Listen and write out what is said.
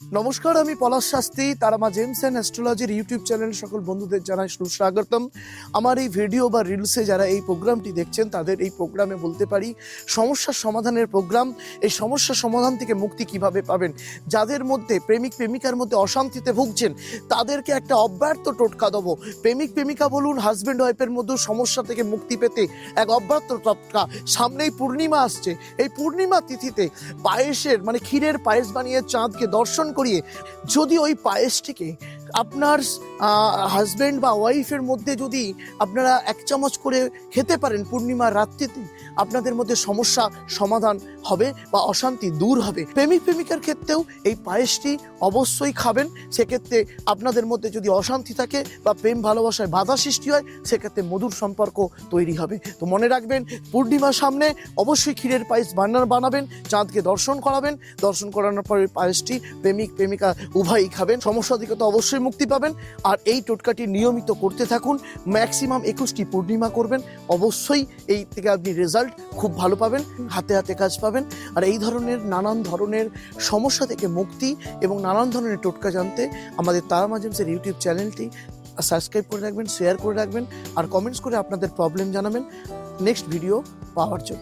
নমস্কার, আমি Palash Shastri. Tarama gems and অ্যাস্ট্রোলজির ইউটিউব চ্যানেল সকল বন্ধুদের জানাই সুস্বাগতম। আমার এই ভিডিও বা রিলসে যারা এই প্রোগ্রামটি দেখছেন তাদের এই প্রোগ্রামে বলতে পারি সমস্যার সমাধানের প্রোগ্রাম। এই সমস্যার সমাধান থেকে মুক্তি কিভাবে পাবেন, যাদের মধ্যে প্রেমিক প্রেমিকার মধ্যে অশান্তিতে ভুগছেন তাদেরকে একটা অব্যর্থ টোটকা দেবো। প্রেমিক প্রেমিকা বলুন, হাজব্যান্ড ওয়াইফের মধ্যে সমস্যা থেকে মুক্তি পেতে এক অব্যর্থ টোটকা। সামনেই পূর্ণিমা আসছে, এই পূর্ণিমা তিথিতে পায়েসের ক্ষীরের পায়েস বানিয়ে চাঁদকে দর্শন করিয়ে যদি ওই পায়েসটিকে আপনার হাজব্যান্ড বা ওয়াইফের মধ্যে যদি আপনারা 1 চামচ করে খেতে পারেন পূর্ণিমার রাত্রিতে, আপনাদের মধ্যে সমস্যা সমাধান হবে বা অশান্তি দূর হবে। প্রেমিক প্রেমিকার ক্ষেত্রেও এই পায়েসটি অবশ্যই খাবেন। সেক্ষেত্রে আপনাদের মধ্যে যদি অশান্তি থাকে বা প্রেম ভালোবাসায় বাধা সৃষ্টি হয়, সেক্ষেত্রে মধুর সম্পর্ক তৈরি হবে। তো মনে রাখবেন, পূর্ণিমার সামনে অবশ্যই ক্ষীরের পায়েস বানাবেন, চাঁদকে দর্শন করাবেন। দর্শন করানোর পরে পায়েসটি প্রেমিক প্রেমিকা উভয়ই খাবেন। সমস্যা থেকে তো অবশ্যই মুক্তি পাবেন। আর এই টোটকাটি নিয়মিত করতে থাকুন, ম্যাক্সিমাম 21টি পূর্ণিমা করবেন। অবশ্যই এই থেকে আপনি রেজাল্ট খুব ভালো পাবেন, হাতে হাতে কাজ পাবেন। আর এই ধরনের নানান ধরনের সমস্যা থেকে মুক্তি এবং নানান ধরনের টোটকা জানতে আমাদের তারামা জেমসের ইউটিউব চ্যানেলটি সাবস্ক্রাইব করে রাখবেন, শেয়ার করে রাখবেন আর কমেন্টস করে আপনাদের প্রবলেম জানাবেন নেক্সট ভিডিও পাওয়ার জন্য।